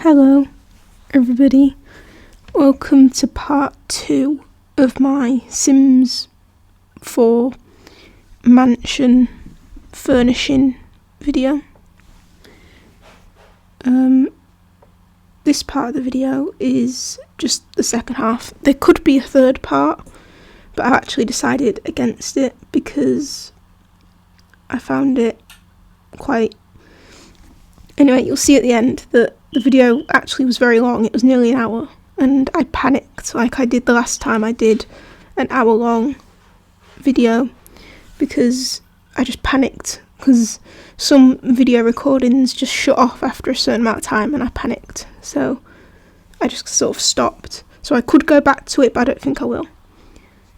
Hello everybody, welcome to part 2 of my Sims 4 mansion furnishing video. This part of the video is just the second half. There could be a third part, but I've actually decided against it because I found it quite... Anyway, you'll see at the end that the video actually was very long. It was nearly an hour, and I panicked like I did the last time I did an hour-long video, because I just panicked because some video recordings just shut off after a certain amount of time, and I panicked, so I just sort of stopped. So I could go back to it, but I don't think I will.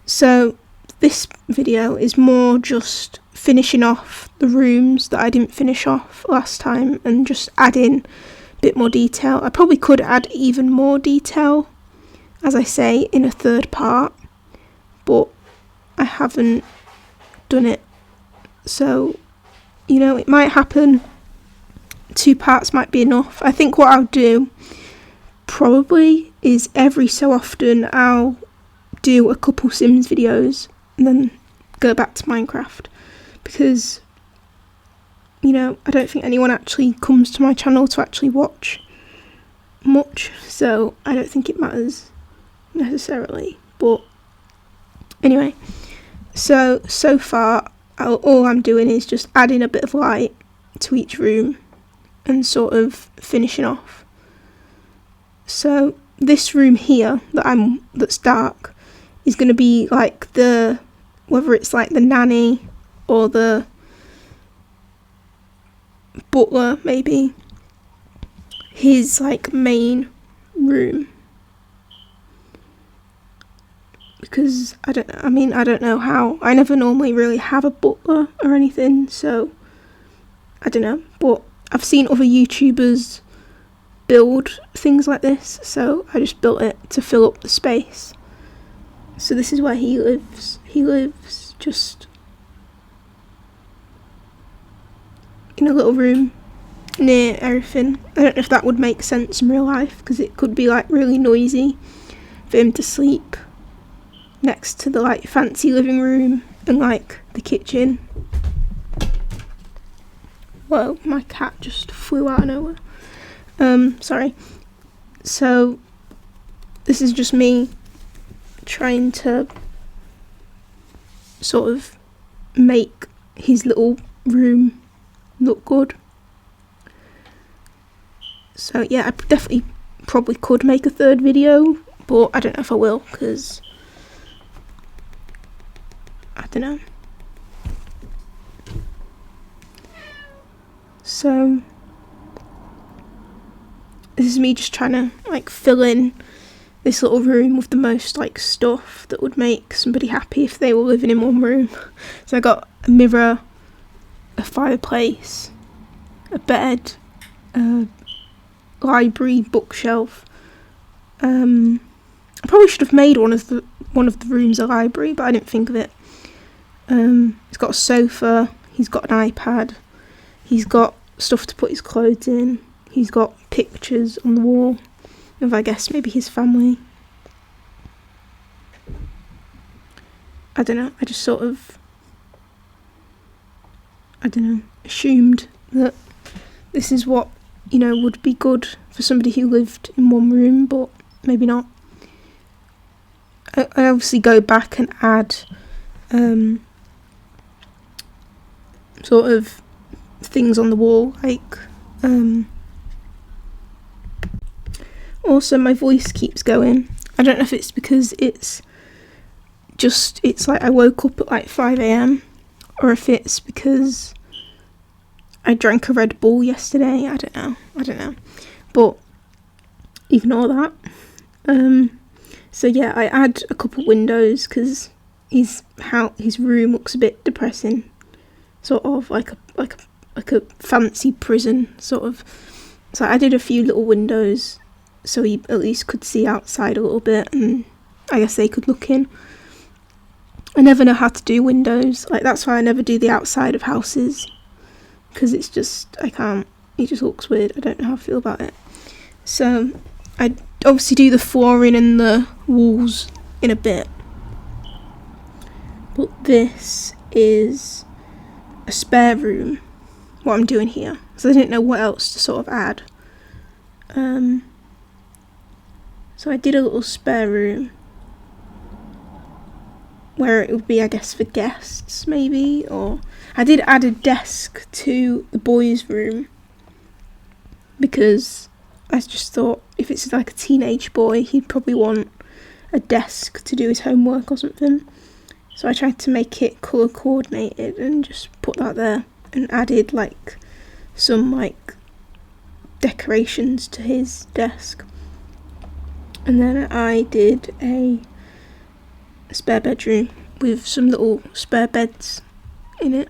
So this video is more just finishing off the rooms that I didn't finish off last time and just adding a bit more detail. I probably could add even more detail, as I say, in a third part, but I haven't done it. So, you know, it might happen. 2 parts might be enough. I think what I'll do probably is every so often I'll do a couple Sims videos and then go back to Minecraft, because, you know, I don't think anyone actually comes to my channel to actually watch much, so I don't think it matters necessarily. But anyway, so far all I'm doing is just adding a bit of light to each room and sort of finishing off. So this room here that's dark is going to be like whether it's like the nanny or the butler, maybe, his like main room, because I don't know how. I never normally really have a butler or anything, so I don't know, but I've seen other YouTubers build things like this, so I just built it to fill up the space. So this is where he lives. He lives just in a little room near everything. I don't know if that would make sense in real life, because it could be like really noisy for him to sleep next to the like fancy living room and like the kitchen. Whoa, my cat just flew out of nowhere. Sorry. So this is just me trying to sort of make his little room look good. So yeah, I definitely probably could make a third video, but I don't know if I will, because I don't know. So this is me just trying to like fill in this little room with the most like stuff that would make somebody happy if they were living in one room. So I got a mirror, a fireplace, a bed, a library, bookshelf. I probably should have made one of the rooms a library, but I didn't think of it. He's got a sofa, he's got an iPad, he's got stuff to put his clothes in, he's got pictures on the wall of, I guess, maybe his family. I don't know, I just sort of, assumed that this is what, you know, would be good for somebody who lived in one room, but maybe not. I obviously go back and add sort of things on the wall, like also my voice keeps going. I don't know if it's because it's like I woke up at like 5 AM or if it's because I drank a Red Bull yesterday. I don't know, but ignore that. So yeah, I add a couple windows because his room looks a bit depressing, sort of like a fancy prison sort of. So I added a few little windows so he at least could see outside a little bit, and I guess they could look in. I never know how to do windows, like that's why I never do the outside of houses, because it's just, I can't, it just looks weird. I don't know how I feel about it. So I obviously do the flooring and the walls in a bit. But this is a spare room, what I'm doing here. So I didn't know what else to sort of add. So I did a little spare room where it would be, I guess, for guests maybe, or I did add a desk to the boys' room because I just thought if it's like a teenage boy, he'd probably want a desk to do his homework or something. So I tried to make it colour coordinated and just put that there and added like some like decorations to his desk. And then I did a spare bedroom with some little spare beds in it,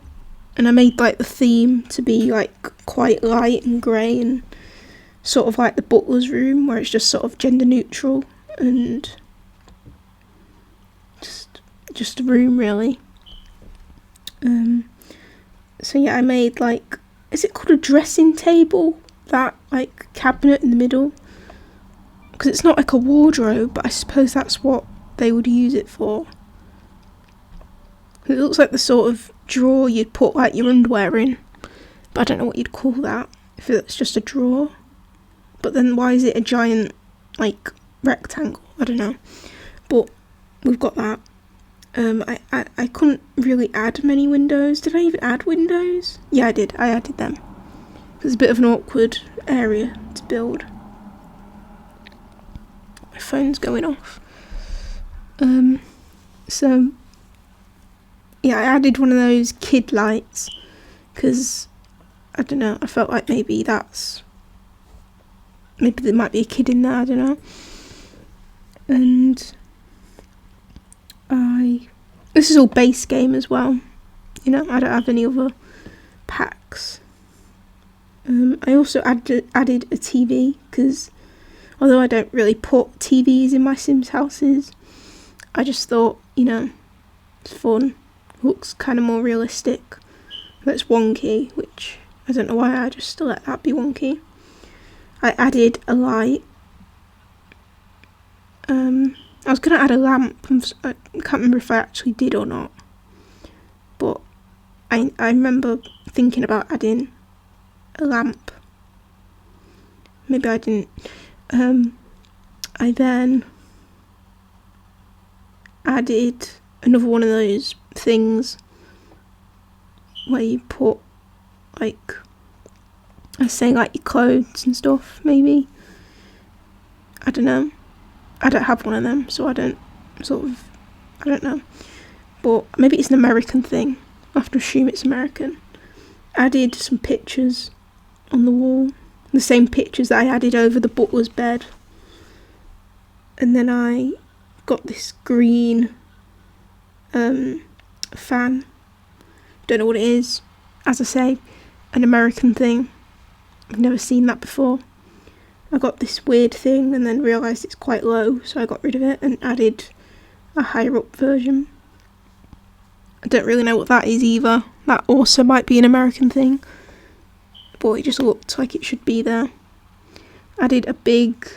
and I made like the theme to be like quite light and grey and sort of like the butler's room where it's just sort of gender neutral and just a room really. So yeah, I made like, is it called a dressing table, that like cabinet in the middle, because it's not like a wardrobe, but I suppose that's what they would use it for. It looks like the sort of drawer you'd put like your underwear in, but I don't know what you'd call that, if it's just a drawer. But then why is it a giant like rectangle? I don't know. But we've got that. I couldn't really add many windows. Did I even add windows? Yeah, I did. I added them. It's a bit of an awkward area to build. My phone's going off. So yeah, I added one of those kid lights because I don't know, I felt like maybe there might be a kid in there, I don't know. And this is all base game as well, you know, I don't have any other packs. I also added a TV because although I don't really put TVs in my Sims houses, I just thought, you know, it's fun, looks kind of more realistic. That's wonky, which I don't know why I just let that be wonky. I added a light. I was going to add a lamp. I can't remember if I actually did or not. But I remember thinking about adding a lamp. Maybe I didn't. I then added another one of those things where you put, like, I was saying, like your clothes and stuff, maybe. I don't know. I don't have one of them, so I don't know. But maybe it's an American thing. I have to assume it's American. Added some pictures on the wall. The same pictures that I added over the butler's bed. And then I got this green fan. Don't know what it is. As I say, an American thing. I've never seen that before. I got this weird thing and then realised it's quite low, so I got rid of it and added a higher up version. I don't really know what that is either. That also might be an American thing, but it just looked like it should be there. Added a big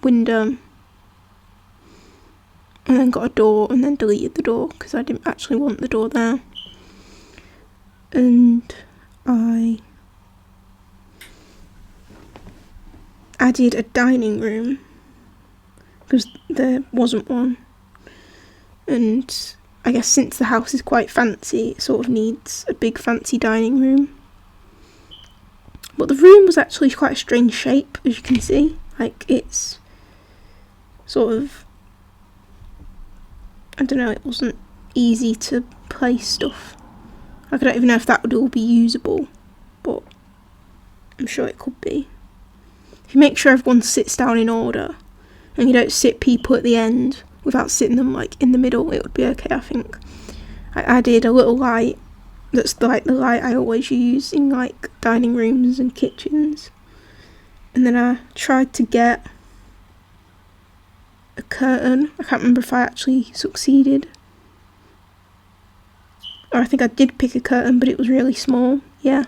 window and then got a door and then deleted the door because I didn't actually want the door there. And I added a dining room because there wasn't one, and I guess since the house is quite fancy, it sort of needs a big fancy dining room. But the room was actually quite a strange shape, as you can see. Like, it's sort of, I don't know, it wasn't easy to place stuff. I don't even know if that would all be usable, but I'm sure it could be. If you make sure everyone sits down in order and you don't sit people at the end without sitting them like in the middle, it would be okay, I think. I added a little light that's like the light I always use in like dining rooms and kitchens. And then I tried to get a curtain. I can't remember if I actually succeeded. Or I think I did pick a curtain, but it was really small. Yeah,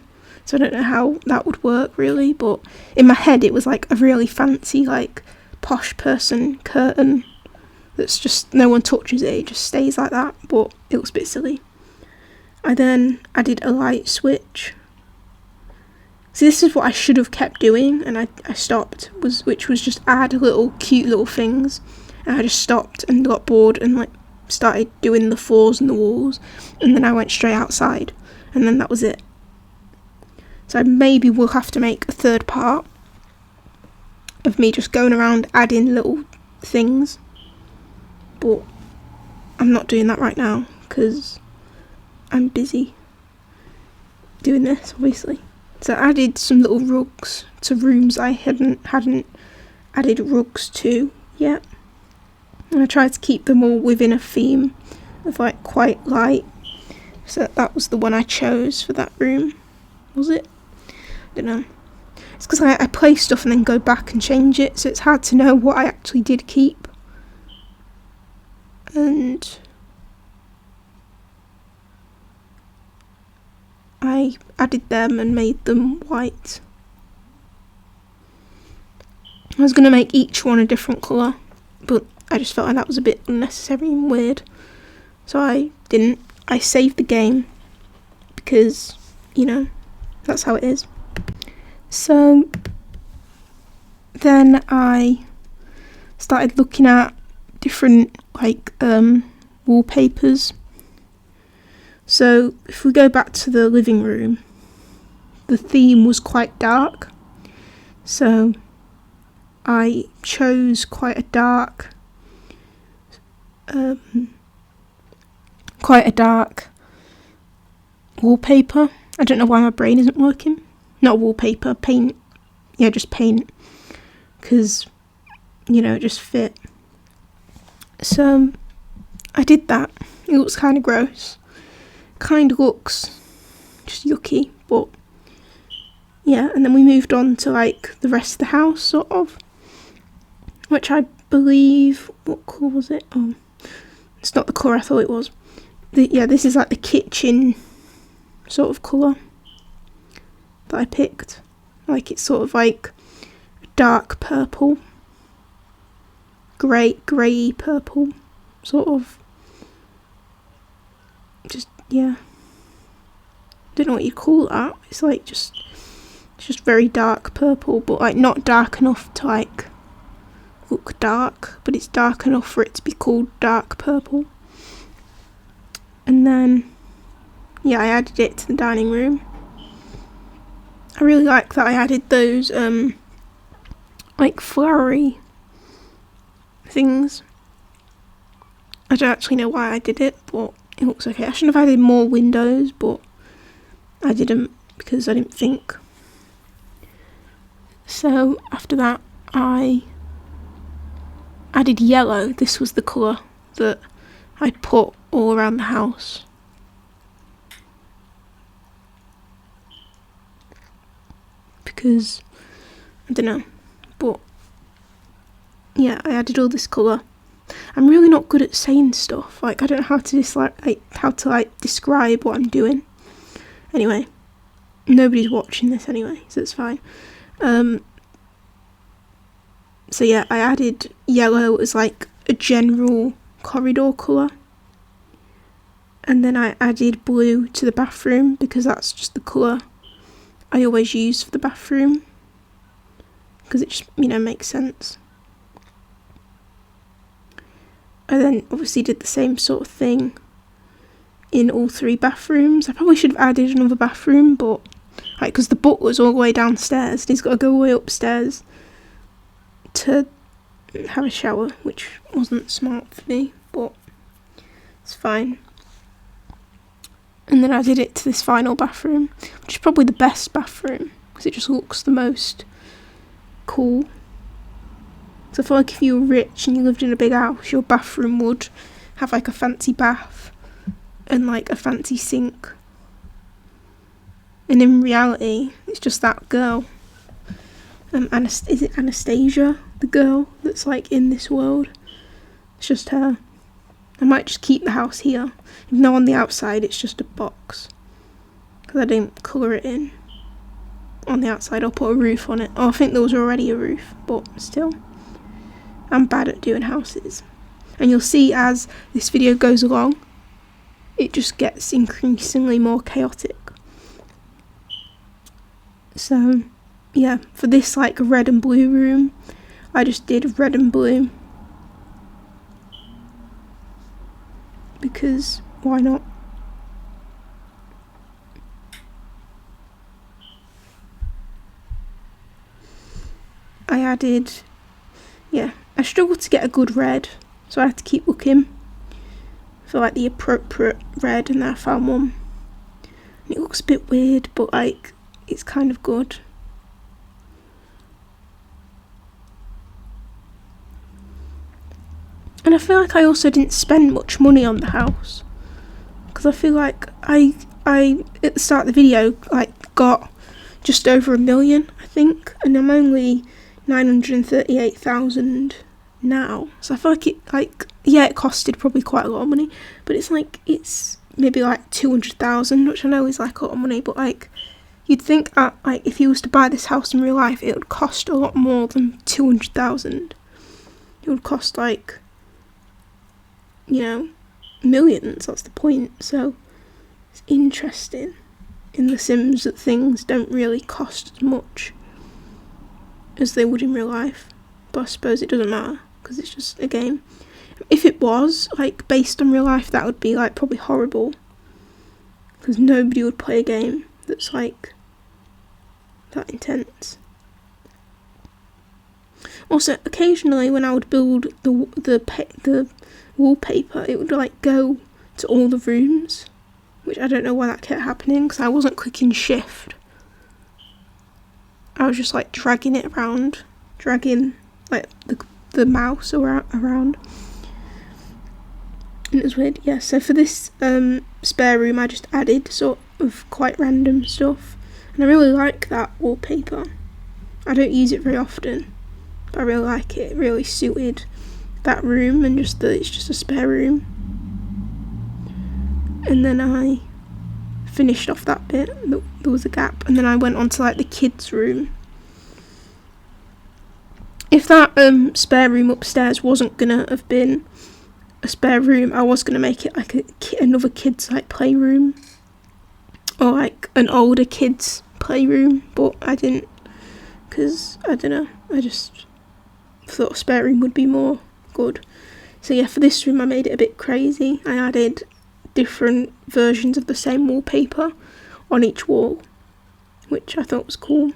So I don't know how that would work really, but in my head it was like a really fancy, like posh person curtain that's just, no one touches it, it just stays like that, but it looks a bit silly. I then added a light switch. So this is what I should have kept doing, and I stopped, which was just add little cute little things, and I just stopped and got bored and like started doing the floors and the walls, and then I went straight outside, and then that was it. So maybe we'll have to make a third part of me just going around adding little things, but I'm not doing that right now because I'm busy doing this, obviously. So I added some little rugs to rooms I hadn't added rugs to yet, and I tried to keep them all within a theme of like quite light. So that was the one I chose for that room. Was it? I don't know. It's because I play stuff and then go back and change it, so it's hard to know what I actually did keep. And I added them and made them white. I was going to make each one a different colour, but I just felt like that was a bit unnecessary and weird, so I didn't. I saved the game because, you know, that's how it is. So then I started looking at different like wallpapers. So if we go back to the living room, the theme was quite dark, so I chose quite a dark wallpaper. I don't know why my brain isn't working. Not wallpaper, paint. Yeah, just paint, because, you know, it just fit. So I did that. It looks kind of gross. Kind of looks just yucky, but yeah. And then we moved on to like the rest of the house, sort of, which I believe, what colour was it? Oh, it's not the colour I thought it was. This is like the kitchen sort of colour that I picked. Like it's sort of like dark purple, grey purple, sort of. Just, yeah. Don't know what you call that. It's like it's just very dark purple, but like not dark enough to like look dark, but it's dark enough for it to be called dark purple. And then, yeah, I added it to the dining room. I really like that I added those like flowery things. I don't actually know why I did it, but it looks okay. I shouldn't have added more windows, but I didn't because I didn't think. So after that I added yellow. This was the colour that I put all around the house. Because, I don't know, but yeah, I added all this colour. I'm really not good at saying stuff. Like, I don't know how to describe what I'm doing. Anyway, nobody's watching this anyway, so it's fine. So yeah, I added yellow as like a general corridor colour. And then I added blue to the bathroom because that's just the colour I always use for the bathroom. Because it just, you know, makes sense. I then obviously did the same sort of thing in all three bathrooms. I probably should have added another bathroom, but like, because the butler's all the way downstairs and he's got to go all the way upstairs to have a shower, which wasn't smart for me, but it's fine. And then I did it to this final bathroom, which is probably the best bathroom because it just looks the most cool. So I feel like if you were rich and you lived in a big house, your bathroom would have like a fancy bath and like a fancy sink. And in reality, it's just that girl. Is it Anastasia, the girl that's like in this world? It's just her. I might just keep the house here, even though on the outside it's just a box, because I didn't colour it in. on the outside or put a roof on it. Oh, I think there was already a roof, but still, I'm bad at doing houses. And you'll see as this video goes along, it just gets increasingly more chaotic. So yeah, for this like red and blue room, I just did red and blue because why not? I added, yeah, I struggled to get a good red, so I had to keep looking for like the appropriate red, and then I found one. And it looks a bit weird, but like it's kind of good. And I feel like I also didn't spend much money on the house, because I feel like I at the start of the video like got just over $1 million, I think, and I'm only 938,000 now. So I feel like it costed probably quite a lot of money, but it's like it's maybe like 200,000, which I know is like a lot of money, but like you'd think like if you was to buy this house in real life, it would cost a lot more than 200,000. It would cost like, you know, millions. That's the point. So it's interesting in The Sims that things don't really cost as much as they would in real life, but I suppose it doesn't matter because it's just a game. If it was like based on real life, that would be like probably horrible, because nobody would play a game that's like that intense. Also, occasionally when I would build the wallpaper, it would like go to all the rooms, which I don't know why that kept happening, because I wasn't clicking shift. I was just like dragging it around, dragging like the mouse around. And it was weird. Yeah, so for this spare room I just added sort of quite random stuff. And I really like that wallpaper. I don't use it very often, but I really like it. It really suited that room, and just that it's just a spare room. And then I finished off that bit, there was a gap, and then I went on to like the kids' room. If that spare room upstairs wasn't gonna have been a spare room, I was gonna make it like another kids like playroom, or like an older kids playroom, but I didn't, because I don't know, I just thought a spare room would be more good. So yeah, for this room I made it a bit crazy. I added different versions of the same wallpaper on each wall, which I thought was cool.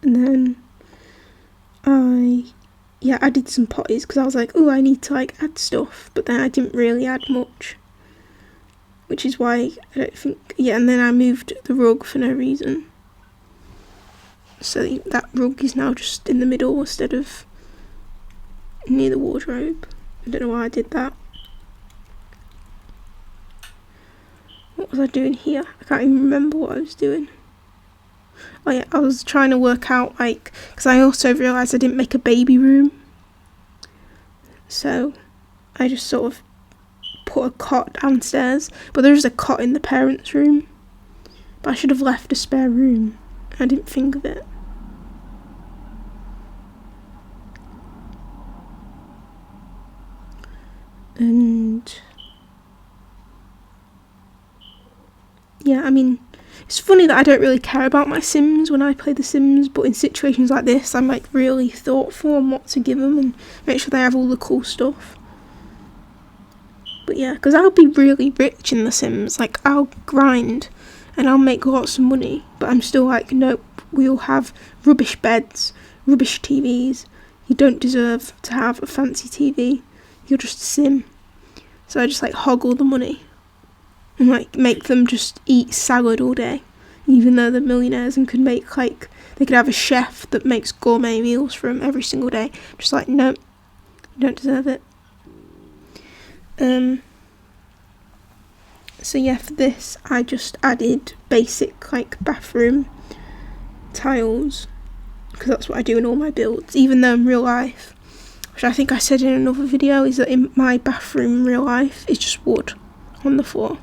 And then I added some potties, because I was like, oh, I need to like add stuff, but then I didn't really add much, which is why I don't think, yeah, and then I moved the rug for no reason. So that rug is now just in the middle instead of near the wardrobe. I don't know why I did that. What was I doing here? I can't even remember what I was doing. Oh yeah, I was trying to work out, like, because I also realised I didn't make a baby room. So I just sort of put a cot downstairs, but there is a cot in the parents' room. But I should have left a spare room. I didn't think of it. And yeah, I mean, it's funny that I don't really care about my Sims when I play The Sims, but in situations like this I'm like really thoughtful on what to give them and make sure they have all the cool stuff. But yeah, because I'll be really rich in The Sims, like I'll grind and I'll make lots of money, but I'm still like, nope, we'll have rubbish beds, rubbish TVs. You don't deserve to have a fancy TV. You're just a Sim. So I just like hoggle the money and like make them just eat salad all day, even though they're millionaires and could make like, they could have a chef that makes gourmet meals for them every single day. Just like, no, you don't deserve it. So yeah, for this I just added basic like bathroom tiles, because that's what I do in all my builds, even though in real life, which I think I said in another video, is that in my bathroom in real life it's just wood on the floor.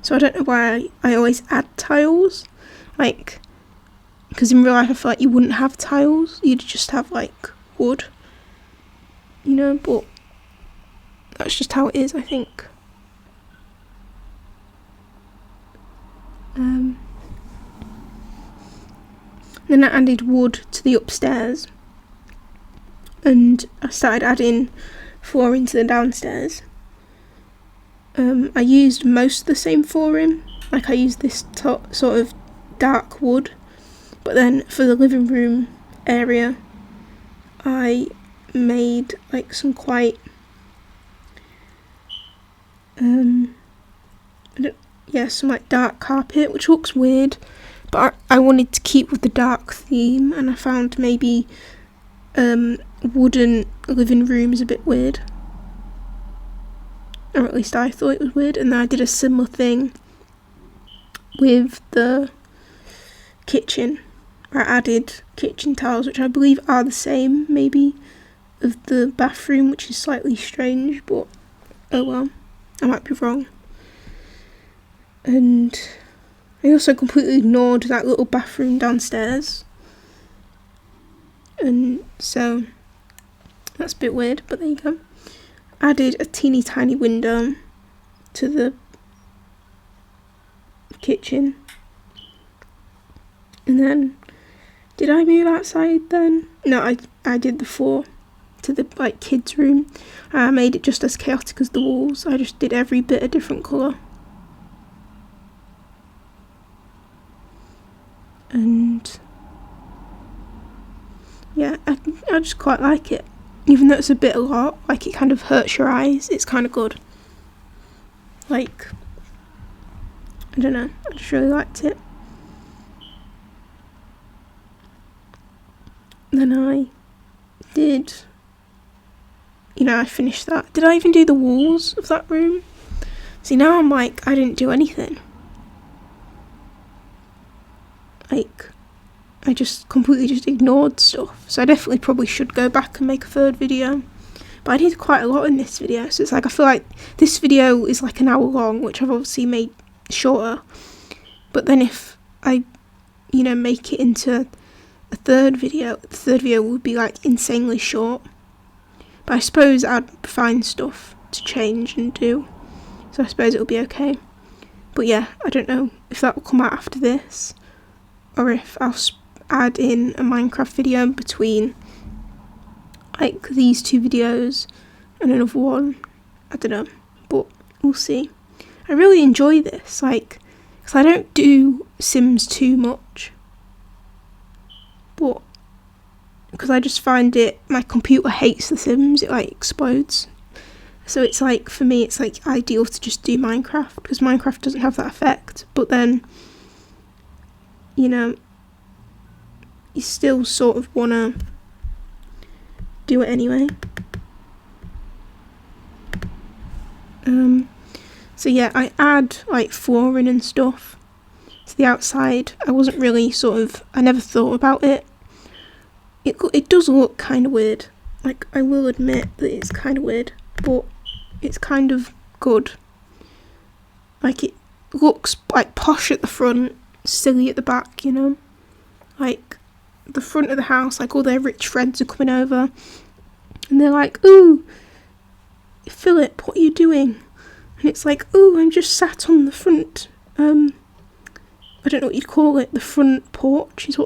So I don't know why I always add tiles, like, because in real life I feel like you wouldn't have tiles, you'd just have like wood, you know, but that's just how it is, I think. Then I added wood to the upstairs, and I started adding flooring to the downstairs. I used most of the same flooring, like I used this sort of dark wood, but then for the living room area I made like some quite some like dark carpet, which looks weird, but I wanted to keep with the dark theme, and I found maybe wooden living room is a bit weird, or at least I thought it was weird. And then I did a similar thing with the kitchen. I added kitchen tiles, which I believe are the same maybe of the bathroom, which is slightly strange, but oh well, I might be wrong. And I also completely ignored that little bathroom downstairs, and so that's a bit weird, but there you go. Added a teeny tiny window to the kitchen, and then did I move outside then? No, I did the floor to the like kids' room. I made it just as chaotic as the walls. I just did every bit a different colour. And yeah, I just quite like it. Even though it's a bit a lot, like it kind of hurts your eyes, it's kind of good. Like, I don't know, I just really liked it. Then I did, I finished that. Did I even do the walls of that room? See, now I'm like, I didn't do anything. Like, I just completely ignored stuff. So I definitely probably should go back and make a third video. But I did quite a lot in this video. So it's like, I feel like this video is like an hour long, which I've obviously made shorter. But then if I, make it into a third video, the third video would be like insanely short. But I suppose I'd find stuff to change and do. So I suppose it'll be okay. But yeah, I don't know if that will come out after this, or if I'll add in a Minecraft video between like these two videos and another one. I don't know, but we'll see. I really enjoy this, like, because I don't do Sims too much, but because I just find my computer hates the Sims, it like explodes. So it's like, for me, it's like ideal to just do Minecraft, because Minecraft doesn't have that effect, but then, you still sort of want to do it anyway. So yeah, I add like flooring and stuff to the outside. I wasn't really I never thought about it. It does look kind of weird. Like, I will admit that it's kind of weird, but it's kind of good. Like, it looks like posh at the front, silly at the back, Like, the front of the house, like all their rich friends are coming over, and they're like, "Ooh, Philip, what are you doing?" And it's like, "Ooh, I'm just sat on the front, I don't know what you'd call it, the front porch is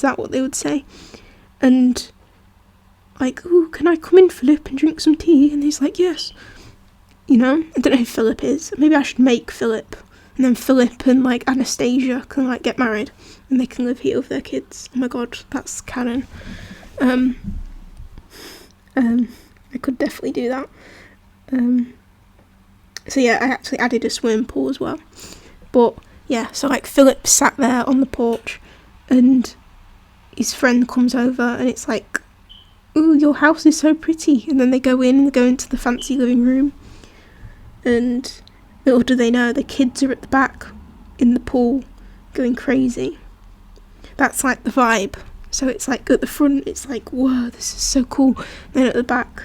that what they would say?" And like, "Ooh, can I come in, Philip, and drink some tea?" And he's like, "Yes." I don't know who Philip is. Maybe I should make Philip, and then Philip and like Anastasia can like get married, and they can live here with their kids. Oh my god, that's canon. I could definitely do that. So yeah, I actually added a swimming pool as well. But yeah, so like Philip sat there on the porch, and his friend comes over, and it's like, "Ooh, your house is so pretty." And then they go into the fancy living room, and little do they know, the kids are at the back in the pool going crazy. That's like the vibe. So it's like at the front, it's like, whoa, this is so cool. Then at the back,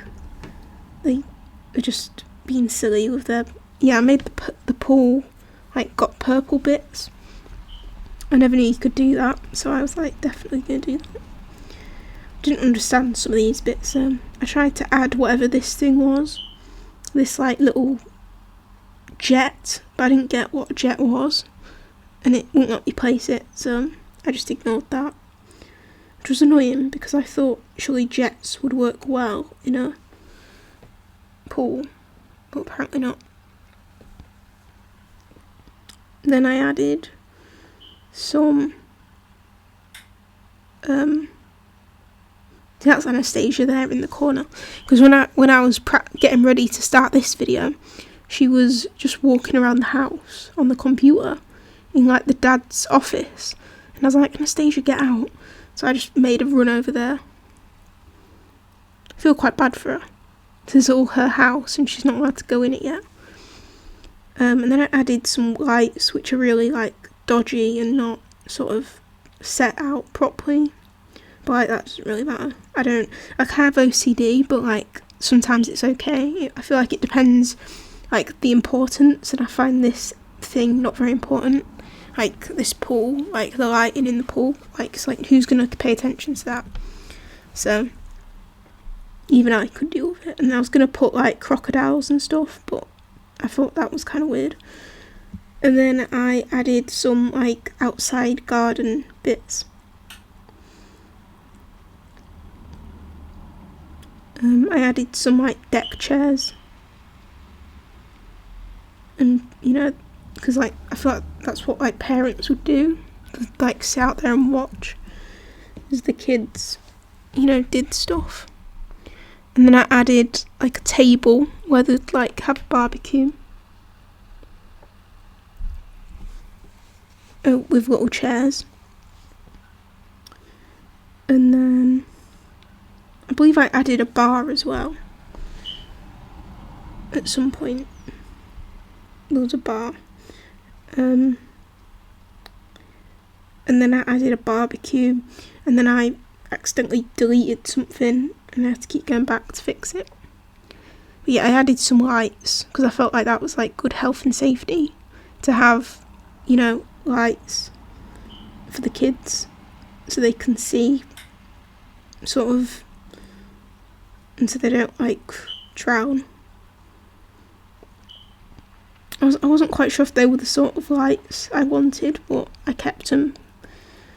they are just being silly with their... Yeah, I made the pool like got purple bits. I never knew you could do that, so I was like definitely gonna do that. Didn't understand some of these bits. I tried to add whatever this thing was, this like little jet, but I didn't get what a jet was, and it wouldn't let me place it, so I just ignored that, which was annoying because I thought surely jets would work well in a pool, but apparently not. Then I added some that's Anastasia there in the corner, because when I was getting ready to start this video, she was just walking around the house on the computer in like the dad's office, and I was like, Anastasia, get out. So I just made her run over there. I feel quite bad for her. This is all her house and she's not allowed to go in it yet. And then I added some lights which are really like dodgy and not sort of set out properly, but like that doesn't really matter. I kind of have OCD, but like sometimes it's okay. I feel like it depends like the importance, and I find this thing not very important, like this pool, like the lighting in the pool, like it's like who's gonna pay attention to that? So even I could deal with it. And I was gonna put like crocodiles and stuff, but I thought that was kind of weird. And then I added some like outside garden bits. I added some like deck chairs, and you know, because like I feel like that's what like parents would do, like sit out there and watch as the kids, you know, did stuff. And then I added like a table where they'd like have a barbecue. With little chairs. And then I believe I added a bar as well. At some point there was a bar. And then I added a barbecue, and then I accidentally deleted something and I had to keep going back to fix it. But yeah, I added some lights because I felt like that was like good health and safety to have, you know, lights for the kids so they can see sort of, and so they don't like drown. I wasn't quite sure if they were the sort of lights I wanted, but I kept them.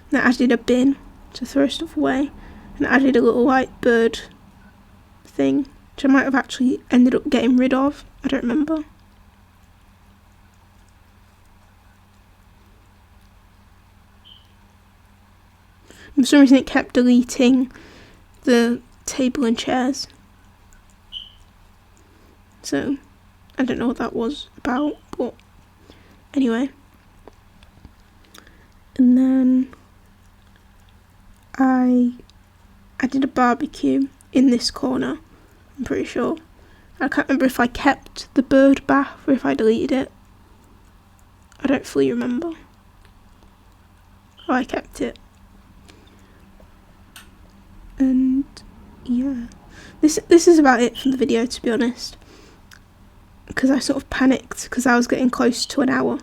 And I added a bin to throw stuff away, and I added a little white bird thing, which I might have actually ended up getting rid of. I don't remember. For some reason it kept deleting the table and chairs. So I don't know what that was about, but anyway. And then I did a barbecue in this corner, I'm pretty sure. I can't remember if I kept the bird bath or if I deleted it. I don't fully remember. Oh, I kept it. And yeah, this is about it for the video, to be honest, because I sort of panicked because I was getting close to an hour,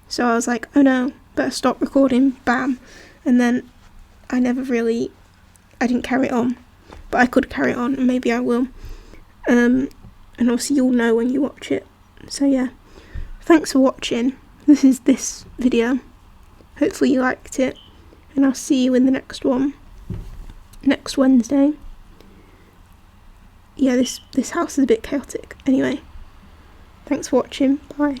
so I was like, oh no, better stop recording, bam. And then I didn't carry it on, but I could carry it on, and maybe I will, and obviously you'll know when you watch it. So yeah, thanks for watching. This is this video. Hopefully you liked it, and I'll see you in the next one next Wednesday. Yeah, this house is a bit chaotic. Anyway, thanks for watching. Bye.